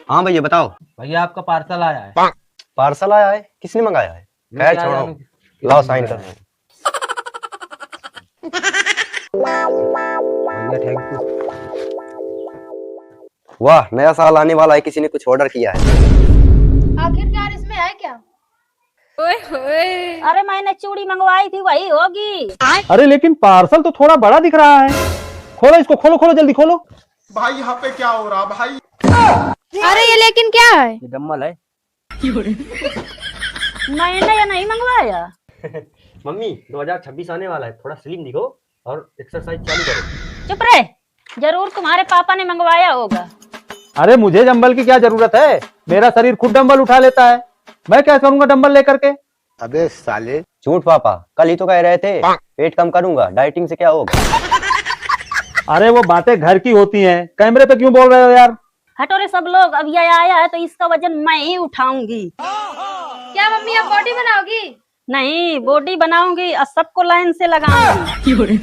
हाँ भैया बताओ। भैया आपका पार्सल आया है। पार्सल आया है? किसने मंगाया है? खैर क्या छोड़ो, जानूं लाओ किसने साइन मंगाया कर है। दो। भैया थैंक यू। वाह, नया साल आने वाला है, किसी ने कुछ ऑर्डर किया है। आखिरकार इसमें है क्या? ओए होए। अरे मैंने चूड़ी मंगवाई थी वही होगी। अरे लेकिन पार्सल तो थोड़ा बड़ा दिख रहा है। खोलो इसको, खोलो खोलो जल्दी खोलो। भाई यहाँ पे क्या हो रहा भाई? अरे ये लेकिन क्या है? ये डम्बल है। मैंने ये नहीं मंगवाया। मम्मी 2026 आने वाला है, थोड़ा स्लिम दिखो और एक्सरसाइज चालू करो। चुप रहे, जरूर तुम्हारे पापा ने मंगवाया होगा। अरे मुझे डंबल की क्या जरूरत है, मेरा शरीर खुद डंबल उठा लेता है। मैं क्या करूंगा डंबल लेकर के। अबे साले झूठ पापा, कल ही तो कह रहे थे पेट कम करूंगा, डाइटिंग से क्या होगा। अरे वो बातें घर की होती हैं, कैमरे पे क्यों बोल रहे हो यार। हटो रे सब लोग, अब ये आया है तो इसका वजन मैं ही उठाऊंगी। क्या मम्मी आप बॉडी बनाओगी? नहीं, बॉडी बनाऊंगी और सबको लाइन से लगाऊंगी।